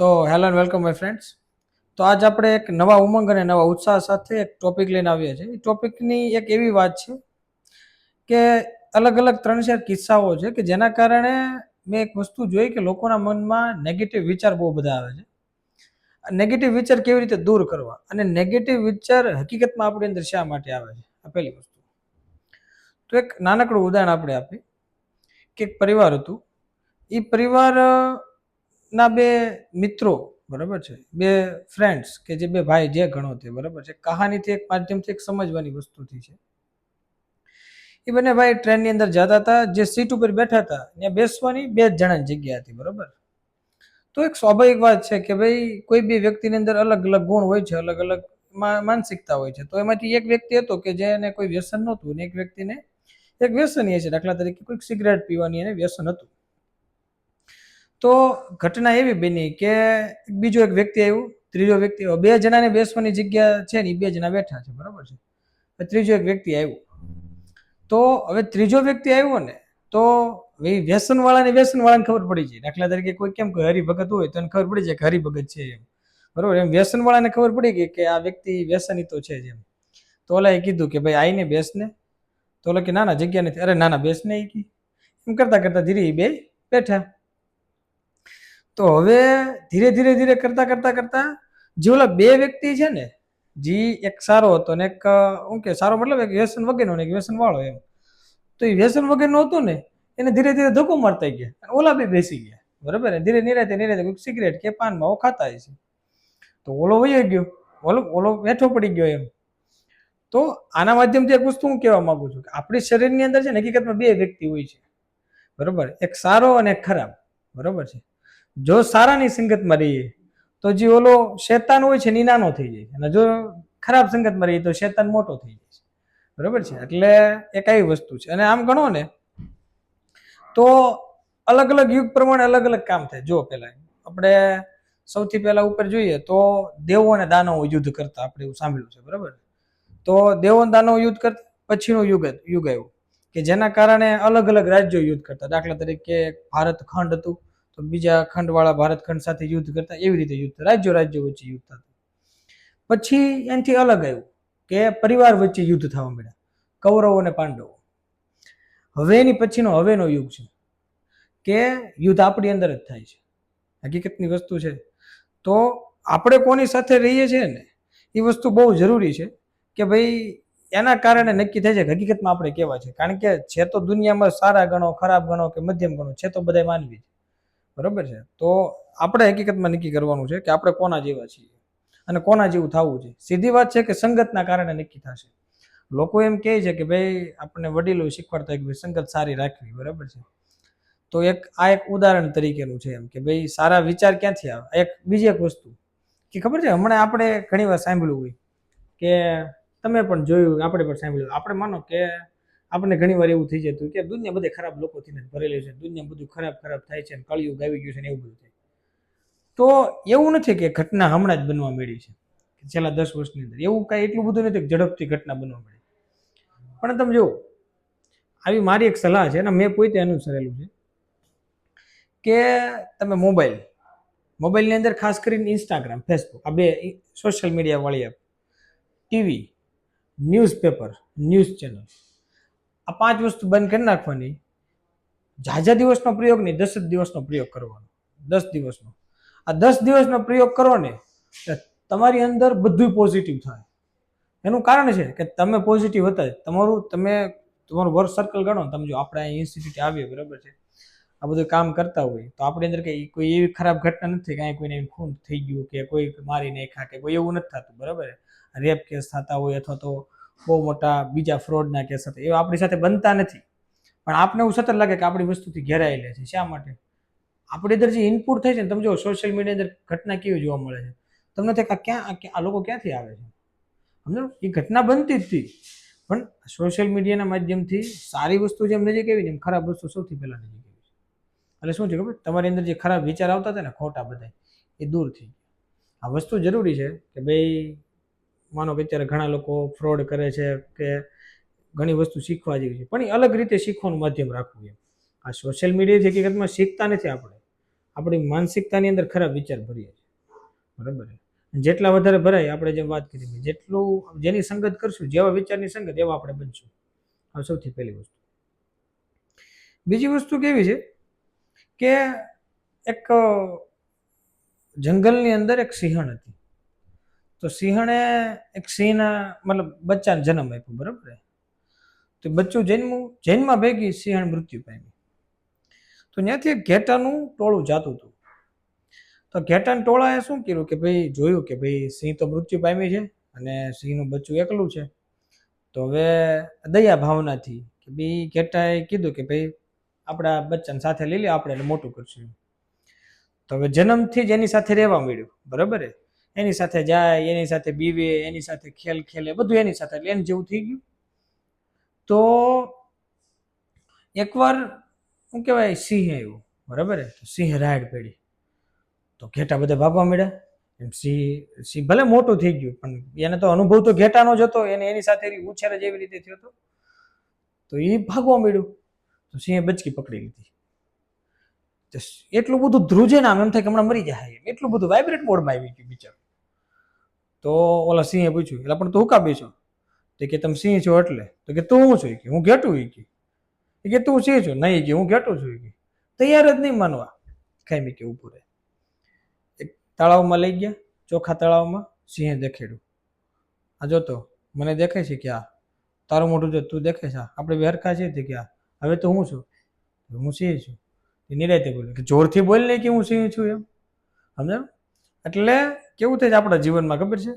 તો hello and welcome my friends. તો આજ આપણે એક નવા ઉમંગ અને નવા ઉત્સાહ સાથે એક ટોપિક લઈને આવ્યા છીએ. એ ટોપિકની એક એવી વાત છે કે અલગ અલગ 3-4 કિસ્સાઓ છે કે જેના કારણે મેં એક વસ્તુ જોઈ કે લોકોના મનમાં નેગેટિવ વિચાર બહુ બધા આવે છે. નેગેટિવ વિચાર કેવી રીતે દૂર કરવા અને નેગેટિવ વિચાર હકીકતમાં આપણી અંદર શા માટે આવે છે, આ પહેલી વસ્તુ. તો એક નાનકડું ઉદાહરણ આપણે આપીએ કે એક પરિવાર હતું. એ પરિવાર ના બે મિત્રો, બરાબર છે, બે ફ્રેન્ડ્સ કે જે બે ભાઈ જે ગણો તે, બરાબર છે, કહાનીથી એક માધ્યમથી એક સમજવાની વસ્તુથી છે. એ બંને ભાઈ ટ્રેનની અંદર જતા હતા. જે સીટ ઉપર બેઠા હતા ત્યાં બેસવાની 2 જણાની જગ્યા હતી, બરાબર. તો એક સ્વાભાવિક વાત છે કે ભાઈ કોઈ બી વ્યક્તિની અંદર અલગ અલગ ગુણ હોય છે, અલગ અલગ માનસિકતા હોય છે. તો એમાંથી એક વ્યક્તિ હતો કે જેને કોઈ વ્યસન નહોતું અને એક વ્યક્તિને એક વ્યસની છે. દાખલા તરીકે કોઈક સિગરેટ પીવાની એને વ્યસન હતું. તો ઘટના એવી બની કે બીજો એક વ્યક્તિ આવ્યો, ત્રીજો વ્યક્તિ આવ્યો. 2 જણાને બેસવાની જગ્યા છે ને, 2 જણા બેઠા છે, બરાબર છે. ત્રીજો એક વ્યક્તિ આવ્યો. તો હવે ત્રીજો વ્યક્તિ આવ્યો ને, તો વ્યસન વાળાને ખબર પડી જાય. દાખલા તરીકે કોઈ કેમ કોઈ હરિભગત હોય તો એને ખબર પડી જાય કે હરિભગત છે એમ, બરોબર. એમ વ્યસન વાળાને ખબર પડી ગઈ કે આ વ્યક્તિ વ્યસની તો છે જ એમ. તો ઓલાએ કીધું કે ભાઈ આઈને બેસ ને. તો ઓલા કે ના ના જગ્યા નથી. અરે ના ના બેસ ને. એમ કરતા કરતા ધીરે બે બેઠા. તો હવે ધીરે ધીરે ધીરે કરતા કરતા કરતા જે ઓલા 2 વ્યક્તિ છે ને, જે એક સારો હતો ને એક શું કે સારો મતલબ એક વ્યસન વગરનો ને એક વ્યસન વાળો એમ. તો એ વ્યસન વગરનો હતો ને એને ધીરે ધીરે ધક્કો મારતા ગયા. ઓલા બે બેસી ગયા, બરાબર. ધીરે નિરાતે કોઈ સિગરેટ કે પાન માવો ખાતા હશે. તો ઓલો વયો ગયો, ઓલો બેઠો પડી ગયો એમ. તો આના માધ્યમથી એક વસ્તુ હું કહેવા માંગુ છું કે આપણી શરીરની અંદર છે ને હકીકતમાં 2 વ્યક્તિ હોય છે, બરોબર. એક સારો અને એક ખરાબ, બરોબર છે. જો સારાની સંગતમાં રહીએ તો જે ઓલો શેતાન હોય છે એ નાનો થઈ જાય, અને જો ખરાબ સંગતમાં રહીએ તો શેતાન મોટો થઈ જાય છે, બરોબર છે. એટલે એક આવી વસ્તુ છે. અને આમ ગણો ને તો અલગ અલગ યુગ પ્રમાણે અલગ અલગ કામ થાય. જો પેલા આપણે સૌથી પહેલા ઉપર જોઈએ તો દેવો અને દાનવો યુદ્ધ કરતા, આપણે એવું સાંભળ્યું છે, બરોબર. તો દેવો અને દાનવો યુદ્ધ કરતા પછીનો યુગ આવ્યો કે જેના કારણે અલગ અલગ રાજ્યો યુદ્ધ કરતા. દાખલા તરીકે ભારત ખંડ હતું તો બીજા ખંડ વાળા ભારત ખંડ સાથે યુદ્ધ કરતા. એવી રીતે યુદ્ધ, રાજ્યો વચ્ચે યુદ્ધ થતું. પછી એનાથી અલગ આવ્યું કે પરિવાર વચ્ચે યુદ્ધ થવા મળ્યા, કૌરવો અને પાંડવો. હવે એની પછીનો હવેનો યુગ છે કે યુદ્ધ આપણી અંદર જ થાય છે. હકીકતની વસ્તુ છે. તો આપણે કોની સાથે રહીએ છીએ ને એ વસ્તુ બહુ જરૂરી છે કે ભાઈ એના કારણે નક્કી થાય છે કે હકીકતમાં આપણે કેવા છે. કારણ કે છે તો દુનિયામાં સારા ગણો, ખરાબ ગણો કે મધ્યમ ગણો, છે તો બધા માનવી છે, બરોબર છે. તો આપણે હકીકતમાં નક્કી કરવાનું છે કે આપણે કોના જેવા છીએ અને કોના જેવું થવું છે. સીધી વાત છે કે સંગતના કારણે નક્કી થશે. લોકો એમ કહે છે કે ભાઈ આપણને વડીલો શીખવાડતા કે ભાઈ સંગત સારી રાખવી, બરાબર છે. તો આ એક ઉદાહરણ તરીકેનું છે એમ કે ભાઈ સારા વિચાર ક્યાંથી આવે. એક બીજી એક વસ્તુ કે ખબર છે, હમણાં આપણે ઘણી વાર સાંભળ્યું હોય કે તમે પણ જોયું, આપણે પણ સાંભળ્યું. આપણે માનો કે આપણને ઘણી વાર એવું થઈ જતું કે દુનિયા બધે ખરાબ લોકોથી ભરેલી છે, દુનિયા બધું ખરાબ ખરાબ થાય છે, કળિયુગ આવી ગયું છે ને એવું બધું થાય. તો એવું નથી કે ઘટના હમણાં જ બનવા મળી છે, છેલ્લા 10 વર્ષની અંદર. એવું કાંઈ એટલું બધું નથી કે ઝડપથી ઘટના બનવા મળી. પણ તમે જુઓ, આવી મારી એક સલાહ છે અને મેં પોતે અનુસરેલું છે કે તમે મોબાઈલની અંદર ખાસ કરીને ઇન્સ્ટાગ્રામ, ફેસબુક, આ 2 સોશિયલ મીડિયા વાળી app, TV, newspaper, news channel, આ 5 વસ્તુ બંધ કરી નાખવાની. ઝાઝા દિવસનો પ્રયોગ નહીં, 10 જ દિવસનો પ્રયોગ કરવાનો. 10 દિવસનો. આ 10 દિવસનો પ્રયોગ કરો ને તમારી અંદર બધું પોઝિટિવ થાય. એનું કારણ છે કે તમે પોઝિટિવ હતા. તમારું વર્ક સર્કલ ગણો. તમે જો આપણે અહીં ઇન્સ્ટિટ્યૂટ આવીએ, બરાબર છે, આ બધું કામ કરતા હોય તો આપણી અંદર કોઈ એવી ખરાબ ઘટના નથી કે કોઈને ખૂન થઈ ગયું કે કોઈ મારી નાખ્યા કે કોઈ એવું નથી થતું, બરાબર. રેપ કેસ થતા હોય અથવા તો બહુ મોટા બીજા ફ્રોડના કેસ હતા, એ આપણી સાથે બનતા નથી. પણ આપણે એવું સતત લાગે કે આપણી વસ્તુથી ઘેરાયેલા છે. શા માટે? આપણી અંદર જે ઇનપુટ થાય છે ને, તમે જો સોશિયલ મીડિયા અંદર ઘટના કેવી જોવા મળે છે, તમને થાય કે આ લોકો ક્યાંથી આવે છે, સમજો. એ ઘટના બનતી જ હતી, પણ સોશિયલ મીડિયાના માધ્યમથી સારી વસ્તુ જેમ નજીક આવી ને એમ ખરાબ વસ્તુ સૌથી પહેલા નજીક આવી છે. એટલે શું છે ખબર, તમારી અંદર જે ખરાબ વિચાર આવતા હતા ને ખોટા બધા, એ દૂર થઈ ગયા. આ વસ્તુ જરૂરી છે કે ભાઈ માનો કે અત્યારે ઘણા લોકો ફ્રોડ કરે છે કે ઘણી વસ્તુ શીખવા જેવી છે, પણ એ અલગ રીતે શીખવાનું માધ્યમ રાખવું. એમ આ સોશિયલ મીડિયાથી હકીકતમાં શીખતા નથી આપણે, આપણી માનસિકતાની અંદર ખરાબ વિચાર ભરીએ છીએ, બરાબર. જેટલા વધારે ભરાય, આપણે જેમ વાત કરી, જેટલું જેની સંગત કરશું, જેવા વિચારની સંગત એવા આપણે બનશું. આ સૌથી પહેલી વસ્તુ. બીજી વસ્તુ કેવી છે કે એક જંગલની અંદર એક સિંહણ હતી. તો સિંહણે એક સિંહના મતલબ બચ્ચાને જન્મ આપ્યો, બરાબર. તો બચ્ચું જન્મમાં ભેગી સિંહણ મૃત્યુ પામી. તો ત્યાંથી એક ઘેટાનું ટોળું જાતું હતું. તો ઘેટાના ટોળાએ શું કર્યું કે ભાઈ જોયું કે ભાઈ સિંહ તો મૃત્યુ પામી છે અને સિંહનું બચ્ચું એકલું છે. તો હવે દયા ભાવનાથી કે ભાઈ ઘેટાએ કીધું કે ભાઈ આપણા બચ્ચાને સાથે લઈ લે, આપણે એને મોટું કરશું. તો હવે જન્મથી જ એની સાથે રહેવા મળ્યું, બરાબર. એની સાથે જાય, એની સાથે બીવે, એની સાથે ખેલે, બધું એની સાથે, એટલે એને જેવું થઈ ગયું. તો એકવાર શું કહેવાય, સિંહ આવ્યો, બરાબર. સિંહ રાઈડ પડી. તો ઘેટા બધા ભાગવા મળ્યા. સિંહ ભલે મોટું થઈ ગયું, પણ એને તો અનુભવ તો ઘેટાનો જ હતો, એને એની સાથે ઉછેર જ એવી રીતે થયો હતો. તો એ ભાગવા મળ્યું. તો સિંહે બચકી પકડી લીધી. એટલું બધું ધ્રુજે ને, આમ એમ થાય કે હમણાં મરી જાય, એટલું બધું વાઇબ્રેટ મોડમાં આવી ગયું બિચારું. તો ઓલા સિંહે પૂછ્યું, એટલે પણ તું હુકા બેસો? તો કે તમે સિંહ છો એટલે? તો કે તું હું છું? કે હું ઘેટું. કે તું સિંહ છો? નહીં, કે હું ઘેટું છું. તૈયાર જ નહીં માનવા. ખાઈ કે ઉભું રહે. એક તળાવમાં લઈ ગયા, ચોખા તળાવમાં. સિંહે દેખેડ્યું, આ જોતો મને દેખાય છે કે આ તારું મોઢું જો તું દેખે છે, આપણે વેરખા છીએ કે આ હવે તો હું છું? હું સિંહ છું. નિરાયતે બોલે કે જોરથી બોલ નહીં કે હું સિંહ છું એમ, સમજાયું? એટલે કેવું થાય છે આપણા જીવનમાં ખબર છે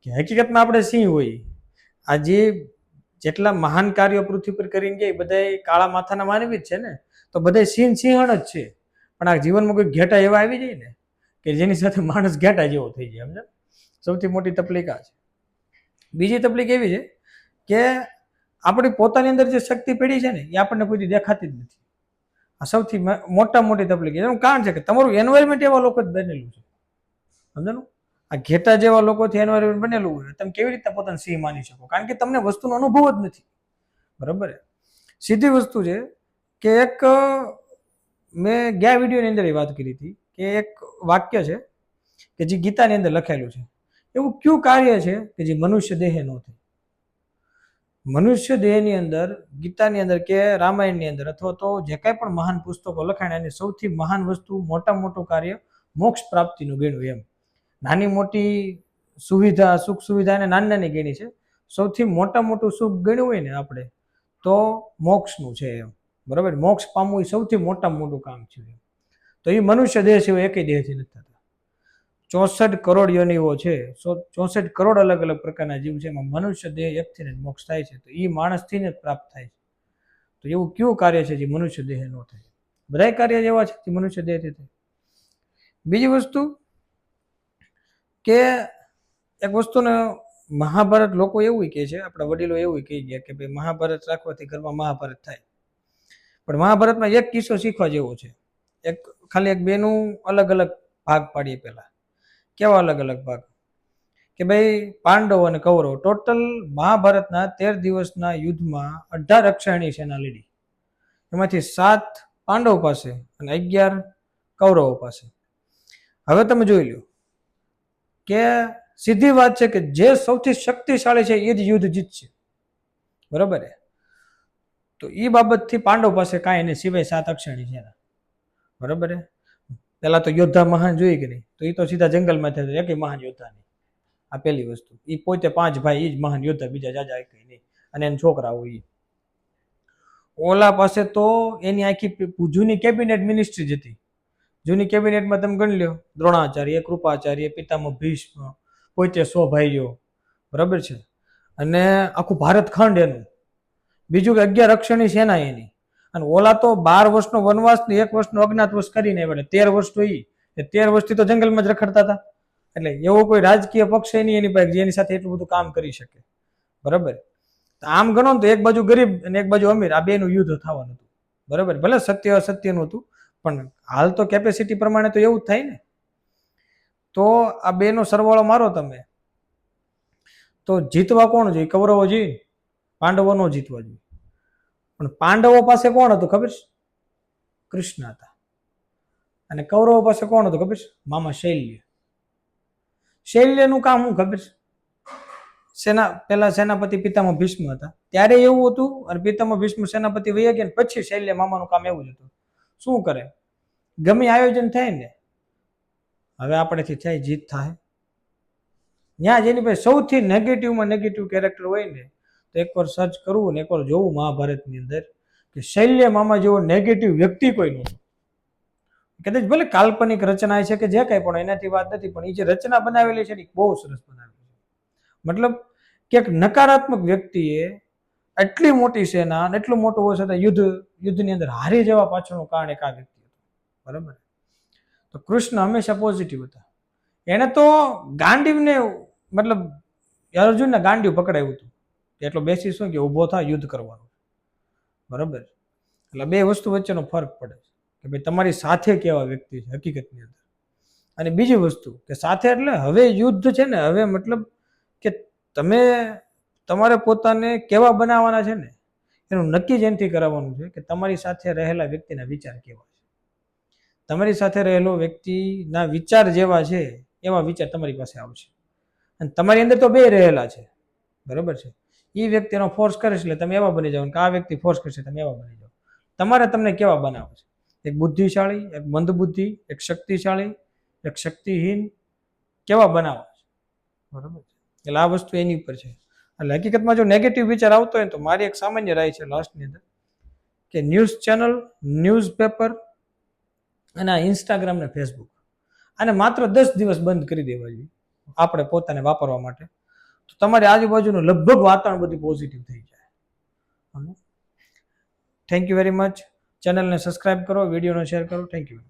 કે હકીકતમાં આપણે સિંહ હોઈએ. આજે જેટલા મહાન કાર્યો પૃથ્વી પર કરીને ગયા બધા કાળા માથાના માનવી જ છે ને. તો બધા સિંહણ જ છે. પણ આ જીવનમાં કોઈ ઘેટા એવા આવી જાય ને કે જેની સાથે માણસ ઘેટા જેવો થઈ જાય, સમજે? સૌથી મોટી તકલીફ આ છે. બીજી તકલીફ એવી છે કે આપણી પોતાની અંદર જે શક્તિ પડી છે ને એ આપણને કોઈ દેખાતી જ નથી. આ સૌથી મોટી તકલીફ. એનું કારણ છે કે તમારું એન્વાયરમેન્ટ એવા લોકો જ બનેલું છે, સમજાયું? આ ઘેટા જેવા લોકોથી એન્વાયરમેન્ટ બનેલું હોય, તમે કેવી રીતે પોતાને સિંહ માની શકો? કારણ કે તમને વસ્તુનો અનુભવ જ નથી, બરાબર. સીધી વસ્તુ છે કે એક મેં ગયા વિડીયોની અંદર એ વાત કરી હતી કે એક વાક્ય છે કે જે ગીતાની અંદર લખેલું છે. એવું કયું કાર્ય છે કે જે મનુષ્ય દેહે ન થાય? મનુષ્ય દેહની અંદર, ગીતાની અંદર કે રામાયણની અંદર અથવા તો જે કાંઈ પણ મહાન પુસ્તકો લખાણ, એની સૌથી મહાન વસ્તુ, મોટું કાર્ય મોક્ષ પ્રાપ્તિનું ગણ્યું. એમ નાની મોટી સુવિધા, સુખ સુવિધા એને નાની ગણી છે. સૌથી મોટું સુખ ગણ્યું હોય ને આપણે તો મોક્ષનું છે એમ, બરાબર. મોક્ષ પામવું એ સૌથી મોટું કામ છે. તો એ મનુષ્ય દેહ સિવાય એકેય દેહથી નથી થતા. 64 કરોડ યોનિઓ છે, 64 કરોડ અલગ અલગ પ્રકારના જીવ છે. એમાં મનુષ્ય દેહ એકથી જ મોક્ષ થાય છે. તો એ માણસથી જ પ્રાપ્ત થાય છે. તો એવું કયું કાર્ય છે જે મનુષ્ય દેહ ન થાય? બધા કાર્ય એવા છે જે મનુષ્ય દેહથી થાય. બીજી વસ્તુ કે એક વસ્તુને મહાભારત લોકો એવું કહે છે, આપણા વડીલો એવું કહી ગયા કે ભાઈ મહાભારત રાખવાથી ઘરમાં મહાભારત થાય. પણ મહાભારતમાં એક કિસ્સો શીખવા જેવો છે. ખાલી એક બેનું અલગ અલગ ભાગ પાડીએ. પેલા કેવા અલગ અલગ ભાગ કે ભાઈ પાંડવ અને કૌરવ ટોટલ મહાભારતના 13 દિવસના યુદ્ધમાં 18 અક્ષાયણી સેના લડી. એમાંથી 7 પાંડવ પાસે અને 11 કૌરવો પાસે. હવે તમે જોઈ લો કે સીધી વાત છે કે જે સૌથી શક્તિશાળી છે એ જ યુદ્ધ જીતશે, બરાબર. તો એ બાબતથી પાંડવ પાસે કાંઈ નહીં સિવાય 7 અક્ષાયણી સેના, બરાબર. પેલા તો યોદ્ધા મહાન જોઈ કે નહીં, તો એ તો સીધા જંગલમાં થતા, એક મહાન યોદ્ધા નહીં. આ પહેલી વસ્તુ. એ પોતે 5 ભાઈ, એ જ મહાન યોદ્ધા, બીજા જાજા કઈ નહીં. અને એના છોકરા હોય. ઓલા પાસે તો એની આખી જૂની કેબિનેટ મિનિસ્ટ્રી જ હતી. જૂની કેબિનેટમાં તમે ગણી લો, દ્રોણાચાર્ય, કૃપાચાર્ય, પિતામહ ભીષ્મ, પોતે 100 ભાઈઓ, બરાબર છે. અને આખું ભારત ખંડ એનું. બીજું કે 11 અક્ષરની સેના એની. અને ઓલા તો 12 વર્ષનો વનવાસ ને 1 વર્ષનો અજ્ઞાતવાસ કરીને વળે. 13 વર્ષ તો એ 13 વર્ષથી તો જંગલમાં જ રખડતા હતા. એટલે એવો કોઈ રાજકીય પક્ષ નહીં એની પાસે જેની સાથે એટલું બધું કામ કરી શકે, બરાબર. આમ ગણો તો એક બાજુ ગરીબ અને એક બાજુ અમીર, આ બેનું યુદ્ધ થવાનું હતું, બરાબર. ભલે સત્ય અસત્યનું હતું, પણ હાલ તો કેપેસિટી પ્રમાણે તો એવું જ થાય ને. તો આ બેનો સરવાળો મારો તમે, તો જીતવા કોણ જોઈએ? કૌરવો જોઈએ, પાંડવો નો જીતવા જોઈએ. પણ પાંડવો પાસે કોણ હતું ખબર છે? કૃષ્ણ હતા. અને કૌરવો પાસે કોણ હતું ખબર છે? મામા શૈલ્ય. શૈલ્યનું કામ શું ખબર છે? પેલા સેનાપતિ પિતામહ ભીષ્મ હતા ત્યારે એવું હતું, અને પિતામહ ભીષ્મ સેનાપતિ વહી ગયા પછી શૈલ્ય મામાનું કામ એવું જ હતું. શું કરે? ગમે આયોજન થાય ને, હવે આપણેથી થાય જીત થાય, ત્યાં જેની પાસે સૌથી નેગેટિવમાં નેગેટિવ કેરેક્ટર હોય ને, તો એકવાર સર્ચ કરવું ને એકવાર જોવું મહાભારતની અંદર કે શૈલ્ય મામા જેવો નેગેટિવ વ્યક્તિ કોઈ નહોતો. કદાચ ભલે કાલ્પનિક રચના છે કે જે કાંઈ પણ, એનાથી વાત નથી, પણ એ જે રચના બનાવેલી છે ને બહુ સરસ બનાવેલી છે. મતલબ કે એક નકારાત્મક વ્યક્તિએ એટલી મોટી સેના અને એટલું મોટું હોવા છતાં યુદ્ધની અંદર હારી જવા પાછળનું કારણ એક આ વ્યક્તિ હતું. બરાબર? તો કૃષ્ણ હંમેશા પોઝિટિવ હતા. એને તો ગાંડીવને મતલબ અર્જુનને ગાંડીવ પકડાયું હતું કે એટલો બેસી શું કે ઊભો થાય યુદ્ધ કરવાનું. બરાબર? એટલે બે વસ્તુ વચ્ચેનો ફરક પડે છે કે ભાઈ તમારી સાથે કેવા વ્યક્તિ છે હકીકતની અંદર. અને બીજી વસ્તુ કે સાથે એટલે હવે યુદ્ધ છે ને, હવે મતલબ કે તમે તમારે પોતાને કેવા બનાવવાના છે ને એનું નક્કી જ એનાથી કરાવવાનું છે કે તમારી સાથે રહેલા વ્યક્તિના વિચાર કેવા છે. તમારી સાથે રહેલો વ્યક્તિના વિચાર જેવા છે એવા વિચાર તમારી પાસે આવશે. અને તમારી અંદર તો બે રહેલા છે. બરાબર છે? એ વ્યક્તિનો ફોર્સ કરે છે એટલે તમે એવા બની જાઓ, કે આ વ્યક્તિ ફોર્સ કરશે તમે એવા બની જાઓ. તમારે તમને કેવા બનાવે છે? એક બુદ્ધિશાળી, એક મંદ બુદ્ધિ, એક શક્તિશાળી, એક શક્તિહીન, કેવા બનાવે છે? બરાબર છે? એટલે આ વસ્તુ એની ઉપર છે. એટલે હકીકતમાં જો નેગેટિવ વિચાર આવતો હોય તો મારી એક સામાન્ય રાય છે લાસ્ટની અંદર કે ન્યૂઝ ચેનલ, ન્યૂઝપેપર અને આ ઇન્સ્ટાગ્રામ ને ફેસબુક આને માત્ર 10 દિવસ બંધ કરી દેવા જોઈએ આપણે પોતાને વાપરવા માટે, તો તમારી આજુબાજુનું લગભગ વાતાવરણ બધું પોઝિટિવ થઈ જાય. Thank you very much. ચેનલને સબસ્ક્રાઇબ કરો, વિડીયોને શેર કરો. Thank you.